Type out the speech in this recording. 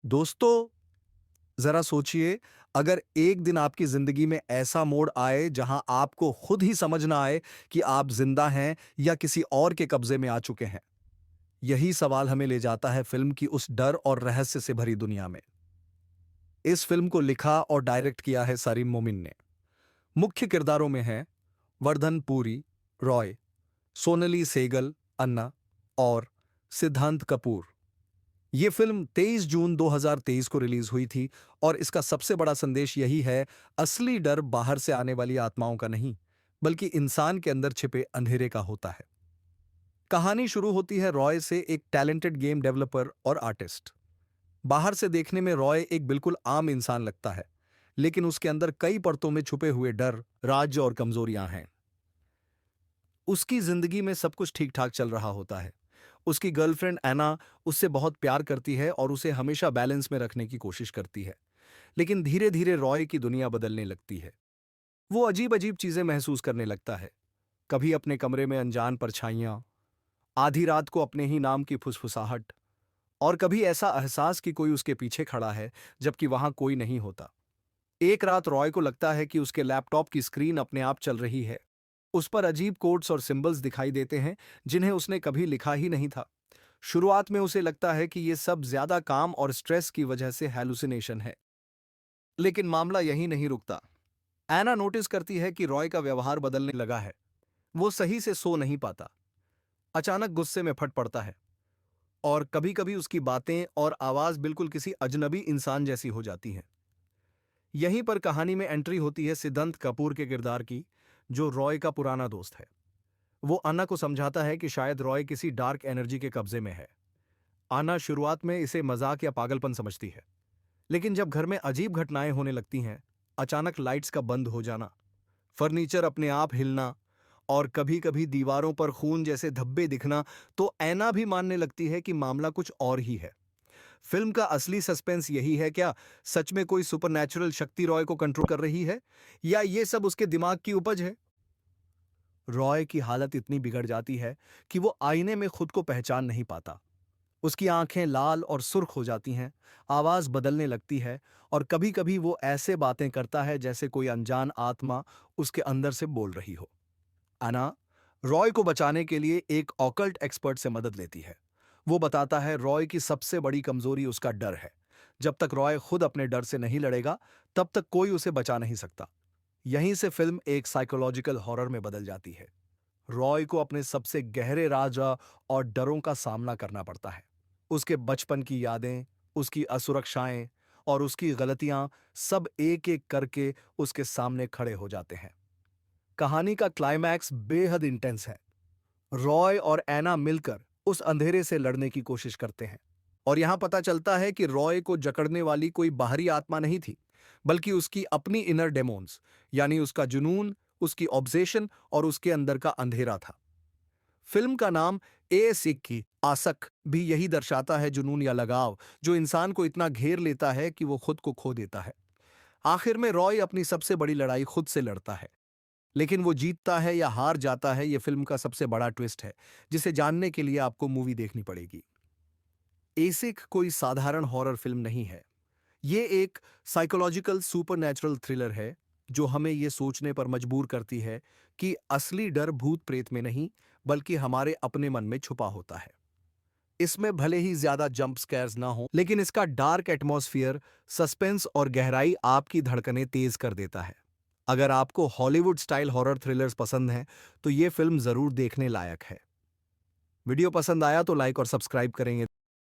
दोस्तों, जरा सोचिए, अगर एक दिन आपकी जिंदगी में ऐसा मोड़ आए जहां आपको खुद ही समझ ना आए कि आप जिंदा हैं या किसी और के कब्जे में आ चुके हैं। यही सवाल हमें ले जाता है फिल्म की उस डर और रहस्य से भरी दुनिया में। इस फिल्म को लिखा और डायरेक्ट किया है सलीम मोमिन ने। मुख्य किरदारों में हैं वर्धन पुरी, रॉय, सोनाली सेगल, अन्ना और सिद्धांत कपूर। ये फिल्म 23 जून 2023 को रिलीज हुई थी और इसका सबसे बड़ा संदेश यही है, असली डर बाहर से आने वाली आत्माओं का नहीं, बल्कि इंसान के अंदर छिपे अंधेरे का होता है। कहानी शुरू होती है रॉय से, एक टैलेंटेड गेम डेवलपर और आर्टिस्ट। बाहर से देखने में रॉय एक बिल्कुल आम इंसान लगता है, लेकिन उसके अंदर कई परतों में छुपे हुए डर, राज और कमजोरियां हैं। उसकी जिंदगी में सब कुछ ठीक ठाक चल रहा होता है। उसकी गर्लफ्रेंड एना उससे बहुत प्यार करती है और उसे हमेशा बैलेंस में रखने की कोशिश करती है। लेकिन धीरे धीरे रॉय की दुनिया बदलने लगती है। वो अजीब अजीब चीजें महसूस करने लगता है। कभी अपने कमरे में अनजान परछाइयां, आधी रात को अपने ही नाम की फुसफुसाहट, और कभी ऐसा एहसास कि कोई उसके पीछे खड़ा है जबकि वहां कोई नहीं होता। एक रात रॉय को लगता है कि उसके लैपटॉप की स्क्रीन अपने आप चल रही है। उस पर अजीब कोड्स और सिंबल्स दिखाई देते हैं जिन्हें उसने कभी लिखा ही नहीं था। शुरुआत में उसे लगता है कि ये सब ज्यादा काम और स्ट्रेस की वजह से हैलुसिनेशन है। लेकिन मामला यहीं नहीं रुकता। एना नोटिस करती है कि रॉय का व्यवहार बदलने लगा है। वो सही से सो नहीं पाता, अचानक गुस्से में फट पड़ता है, और कभी कभी उसकी बातें और आवाज बिल्कुल किसी अजनबी इंसान जैसी हो जाती हैं। यहीं पर कहानी में एंट्री होती है सिद्धांत कपूर के किरदार की, जो रॉय का पुराना दोस्त है। वो अन्ना को समझाता है कि शायद रॉय किसी डार्क एनर्जी के कब्जे में है। अन्ना शुरुआत में इसे मजाक या पागलपन समझती है, लेकिन जब घर में अजीब घटनाएं होने लगती हैं, अचानक लाइट्स का बंद हो जाना, फर्नीचर अपने आप हिलना और कभी कभी दीवारों पर खून जैसे धब्बे दिखना, तो ऐना भी मानने लगती है कि मामला कुछ और ही है। फिल्म का असली सस्पेंस यही है, क्या सच में कोई सुपरनैचुरल शक्ति रॉय को कंट्रोल कर रही है, या ये सब उसके दिमाग की उपज है। रॉय की हालत इतनी बिगड़ जाती है कि वो आईने में खुद को पहचान नहीं पाता। उसकी आंखें लाल और सुर्ख हो जाती हैं, आवाज बदलने लगती है, और कभी कभी वो ऐसे बातें करता है जैसे कोई अनजान आत्मा उसके अंदर से बोल रही हो। अना रॉय को बचाने के लिए एक ऑकल्ट एक्सपर्ट से मदद लेती है। वो बताता है रॉय की सबसे बड़ी कमजोरी उसका डर है। जब तक रॉय खुद अपने डर से नहीं लड़ेगा, तब तक कोई उसे बचा नहीं सकता। यहीं से फिल्म एक साइकोलॉजिकल हॉरर में बदल जाती है। रॉय को अपने सबसे गहरे राज और डरों का सामना करना पड़ता है। उसके बचपन की यादें, उसकी असुरक्षाएं और उसकी गलतियां, सब एक एक करके उसके सामने खड़े हो जाते हैं। कहानी का क्लाइमैक्स बेहद इंटेंस है। रॉय और एना मिलकर उस अंधेरे से लड़ने की कोशिश करते हैं, और यहां पता चलता है कि रॉय को जकड़ने वाली कोई बाहरी आत्मा नहीं थी, बल्कि उसकी अपनी इनर डेमोन्स, यानी उसका जुनून, उसकी ऑब्सेशन और उसके अंदर का अंधेरा था। फिल्म का नाम ए सिक्की आसक भी यही दर्शाता है, जुनून या लगाव जो इंसान को इतना घेर लेता है कि वो खुद को खो देता है। आखिर में रॉय अपनी सबसे बड़ी लड़ाई खुद से लड़ता है, लेकिन वो जीतता है या हार जाता है, ये फिल्म का सबसे बड़ा ट्विस्ट है, जिसे जानने के लिए आपको मूवी देखनी पड़ेगी। एसिक कोई साधारण हॉरर फिल्म नहीं है। ये एक साइकोलॉजिकल सुपरनैचुरल थ्रिलर है, जो हमें ये सोचने पर मजबूर करती है कि असली डर भूत प्रेत में नहीं, बल्कि हमारे अपने मन में छुपा होता है। इसमें भले ही ज्यादा जंप स्कैर्स ना हो, लेकिन इसका डार्क एटमॉस्फेयर, सस्पेंस और गहराई आपकी धड़कनें तेज कर देता है। अगर आपको हॉलीवुड स्टाइल हॉरर थ्रिलर्स पसंद हैं, तो ये फिल्म जरूर देखने लायक है। वीडियो पसंद आया तो लाइक और सब्सक्राइब करें।